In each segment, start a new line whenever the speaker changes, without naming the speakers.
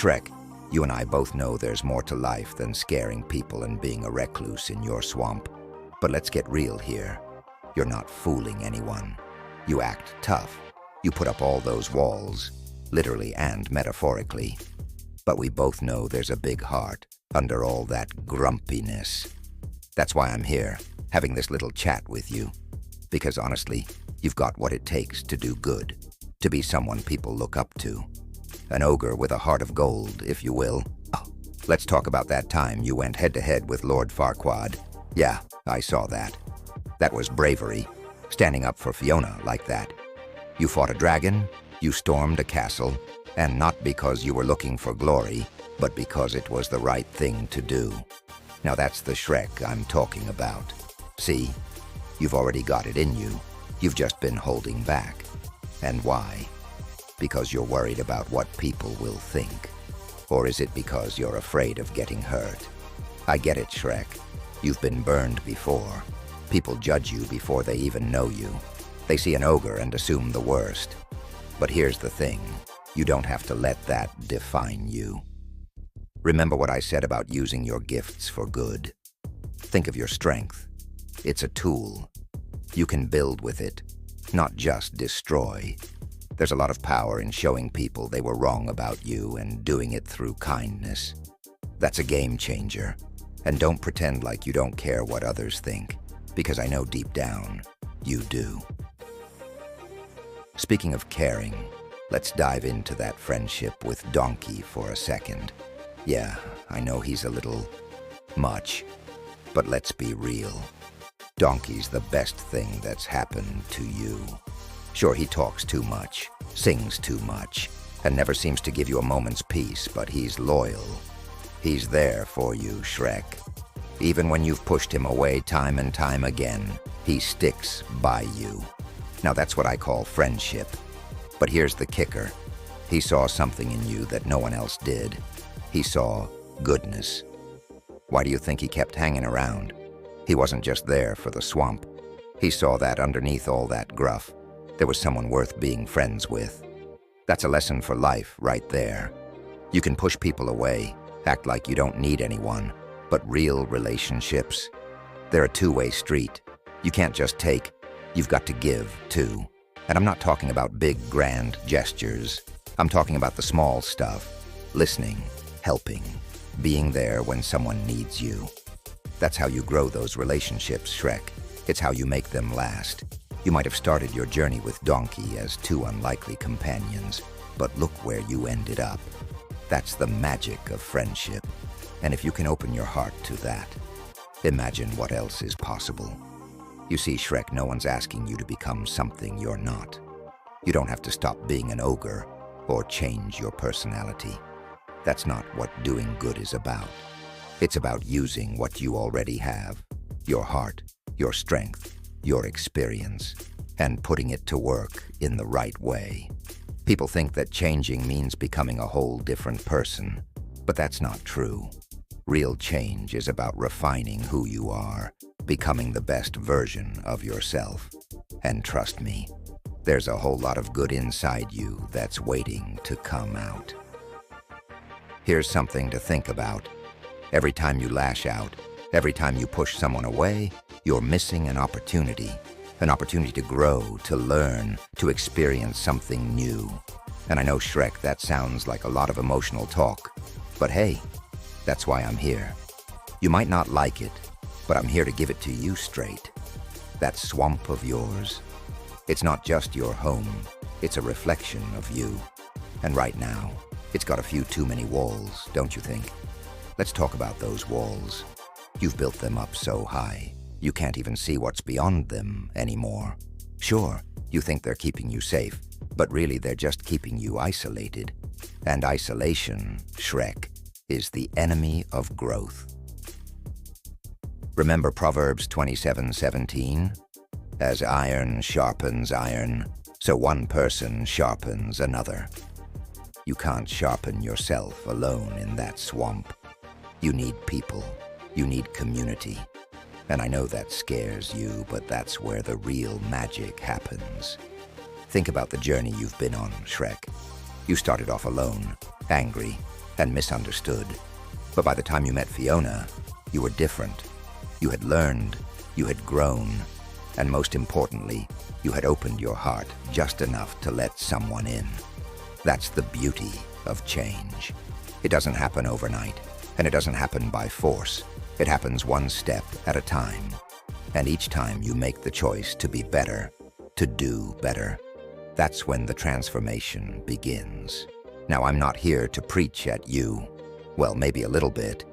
Shrek, you and I both know there's more to life than scaring people and being a recluse in your swamp. But let's get real here. You're not fooling anyone. You act tough. You put up all those walls, literally and metaphorically. But we both know there's a big heart under all that grumpiness. That's why I'm here, having this little chat with you. Because honestly, you've got what it takes to do good, to be someone people look up to. An ogre with a heart of gold, if you will. Oh, let's talk about that time you went head-to-head with Lord Farquaad. Yeah, I saw that. That was bravery, standing up for Fiona like that. You fought a dragon, you stormed a castle, and not because you were looking for glory, but because it was the right thing to do. Now that's the Shrek I'm talking about. See, you've already got it in you. You've just been holding back. And why? Because you're worried about what people will think? Or is it because you're afraid of getting hurt? I get it, Shrek. You've been burned before. People judge you before they even know you. They see an ogre and assume the worst. But here's the thing. You don't have to let that define you. Remember what I said about using your gifts for good. Think of your strength. It's a tool. You can build with it, not just destroy. There's a lot of power in showing people they were wrong about you and doing it through kindness. That's a game changer. And don't pretend like you don't care what others think, because I know deep down, you do. Speaking of caring, let's dive into that friendship with Donkey for a second. Yeah, I know he's a little much, but let's be real. Donkey's the best thing that's happened to you. Sure, he talks too much, sings too much, and never seems to give you a moment's peace, but he's loyal. He's there for you, Shrek. Even when you've pushed him away time and time again, he sticks by you. Now that's what I call friendship. But here's the kicker. He saw something in you that no one else did. He saw goodness. Why do you think he kept hanging around? He wasn't just there for the swamp. He saw that underneath all that gruff, there was someone worth being friends with. That's a lesson for life right there. You can push people away, act like you don't need anyone, but real relationships, they're a two-way street. You can't just take, you've got to give too. And I'm not talking about big, grand gestures. I'm talking about the small stuff. Listening, helping, being there when someone needs you. That's how you grow those relationships, Shrek. It's how you make them last. You might have started your journey with Donkey as two unlikely companions, but look where you ended up. That's the magic of friendship. And if you can open your heart to that, imagine what else is possible. You see, Shrek, no one's asking you to become something you're not. You don't have to stop being an ogre or change your personality. That's not what doing good is about. It's about using what you already have, your heart, your strength, your experience, and putting it to work in the right way. People think that changing means becoming a whole different person, but that's not true. Real change is about refining who you are, becoming the best version of yourself. And trust me, there's a whole lot of good inside you that's waiting to come out. Here's something to think about. Every time you lash out, every time you push someone away, you're missing an opportunity to grow, to learn, to experience something new. And I know, Shrek, that sounds like a lot of emotional talk, but hey, that's why I'm here. You might not like it, but I'm here to give it to you straight. That swamp of yours, it's not just your home, it's a reflection of you. And right now, it's got a few too many walls, don't you think? Let's talk about those walls. You've built them up so high, you can't even see what's beyond them anymore. Sure, you think they're keeping you safe, but really they're just keeping you isolated. And isolation, Shrek, is the enemy of growth. Remember Proverbs 27:17? As iron sharpens iron, so one person sharpens another. You can't sharpen yourself alone in that swamp. You need people. You need community. And I know that scares you, but that's where the real magic happens. Think about the journey you've been on, Shrek. You started off alone, angry, and misunderstood. But by the time you met Fiona, you were different. You had learned, you had grown, and most importantly, you had opened your heart just enough to let someone in. That's the beauty of change. It doesn't happen overnight, and it doesn't happen by force. It happens one step at a time. And each time you make the choice to be better, to do better, that's when the transformation begins. Now, I'm not here to preach at you. Well, maybe a little bit.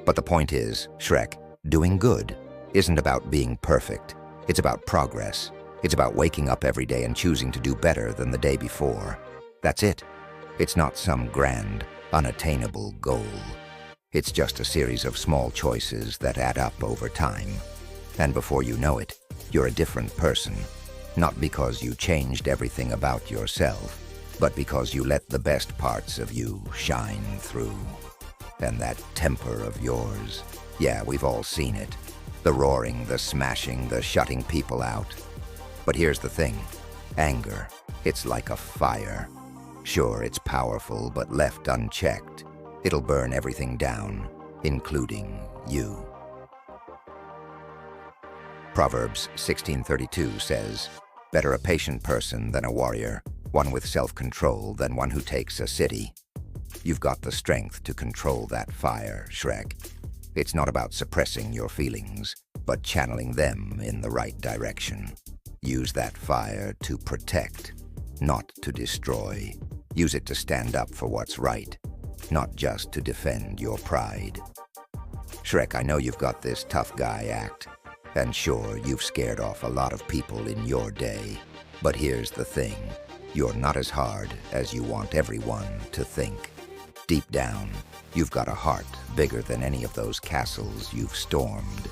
But the point is, Shrek, doing good isn't about being perfect. It's about progress. It's about waking up every day and choosing to do better than the day before. That's it. It's not some grand, unattainable goal. It's just a series of small choices that add up over time. And before you know it, you're a different person. Not because you changed everything about yourself, but because you let the best parts of you shine through. And that temper of yours, yeah, we've all seen it. The roaring, the smashing, the shutting people out. But here's the thing, anger, it's like a fire. Sure, it's powerful, but left unchecked, it'll burn everything down, including you. Proverbs 16:32 says, "Better a patient person than a warrior, one with self-control than one who takes a city." You've got the strength to control that fire, Shrek. It's not about suppressing your feelings, but channeling them in the right direction. Use that fire to protect, not to destroy. Use it to stand up for what's right, not just to defend your pride. Shrek, I know you've got this tough guy act, and sure, you've scared off a lot of people in your day. But here's the thing, you're not as hard as you want everyone to think. Deep down, you've got a heart bigger than any of those castles you've stormed.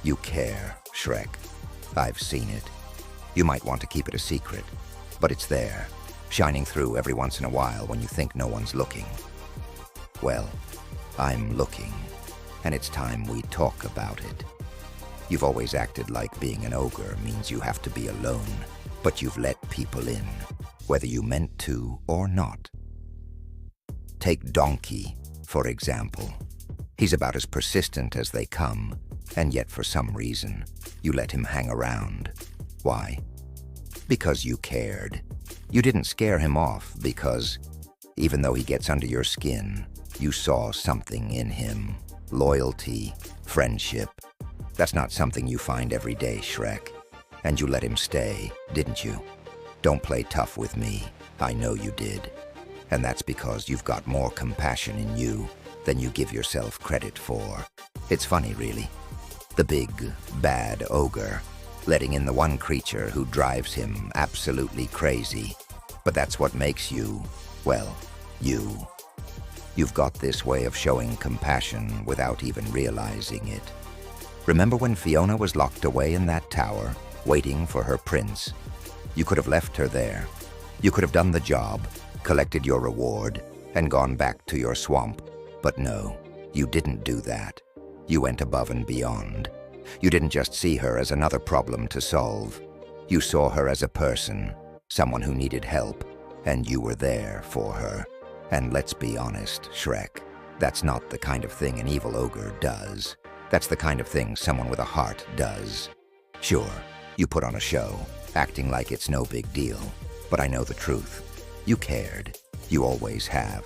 You care, Shrek. I've seen it. You might want to keep it a secret, but it's there, shining through every once in a while when you think no one's looking. Well, I'm looking, and it's time we talk about it. You've always acted like being an ogre means you have to be alone, but you've let people in, whether you meant to or not. Take Donkey, for example. He's about as persistent as they come, and yet for some reason, you let him hang around. Why? Because you cared. You didn't scare him off because, even though he gets under your skin, you saw something in him. Loyalty, friendship. That's not something you find every day, Shrek. And you let him stay, didn't you? Don't play tough with me. I know you did. And that's because you've got more compassion in you than you give yourself credit for. It's funny, really. The big, bad ogre, letting in the one creature who drives him absolutely crazy. But that's what makes you, well, you. You've got this way of showing compassion without even realizing it. Remember when Fiona was locked away in that tower, waiting for her prince? You could have left her there. You could have done the job, collected your reward, and gone back to your swamp. But no, you didn't do that. You went above and beyond. You didn't just see her as another problem to solve. You saw her as a person, someone who needed help, and you were there for her. And let's be honest, Shrek, that's not the kind of thing an evil ogre does. That's the kind of thing someone with a heart does. Sure, you put on a show, acting like it's no big deal, but I know the truth. You cared. You always have.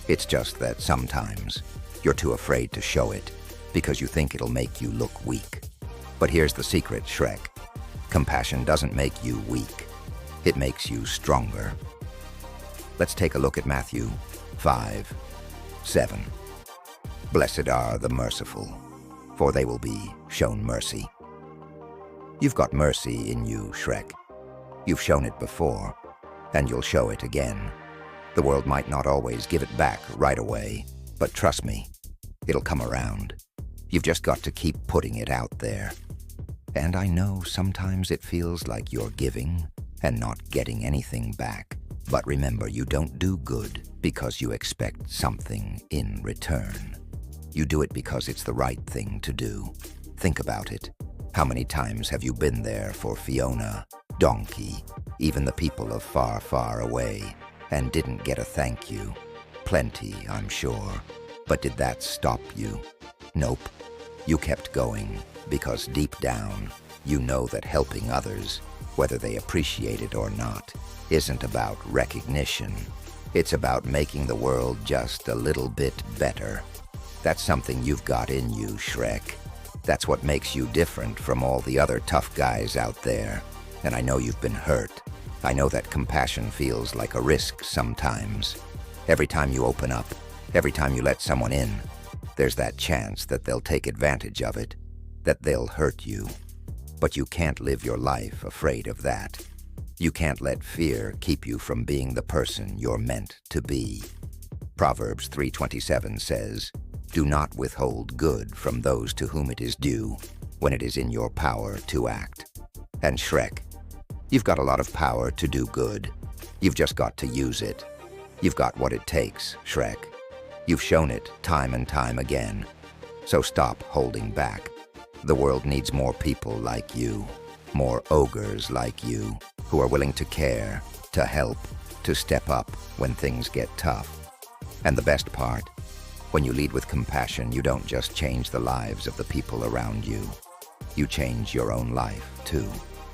It's just that sometimes you're too afraid to show it because you think it'll make you look weak. But here's the secret, Shrek. Compassion doesn't make you weak. It makes you stronger. Let's take a look at Matthew 5:7. Blessed are the merciful, for they will be shown mercy. You've got mercy in you, Shrek. You've shown it before, and you'll show it again. The world might not always give it back right away, but trust me, it'll come around. You've just got to keep putting it out there. And I know sometimes it feels like you're giving and not getting anything back. But remember, you don't do good because you expect something in return. You do it because it's the right thing to do. Think about it. How many times have you been there for Fiona, Donkey, even the people of far, far away, and didn't get a thank you? Plenty, I'm sure. But did that stop you? Nope. You kept going because deep down, you know that helping others, whether they appreciate it or not, isn't about recognition. It's about making the world just a little bit better. That's something you've got in you, Shrek. That's what makes you different from all the other tough guys out there. And I know you've been hurt. I know that compassion feels like a risk sometimes. Every time you open up, every time you let someone in, there's that chance that they'll take advantage of it, that they'll hurt you. But you can't live your life afraid of that. You can't let fear keep you from being the person you're meant to be. Proverbs 3:27 says, "Do not withhold good from those to whom it is due, when it is in your power to act." And Shrek, you've got a lot of power to do good. You've just got to use it. You've got what it takes, Shrek. You've shown it time and time again. So stop holding back. The world needs more people like you, more ogres like you, who are willing to care, to help, to step up when things get tough. And the best part, when you lead with compassion, you don't just change the lives of the people around you. You change your own life, too.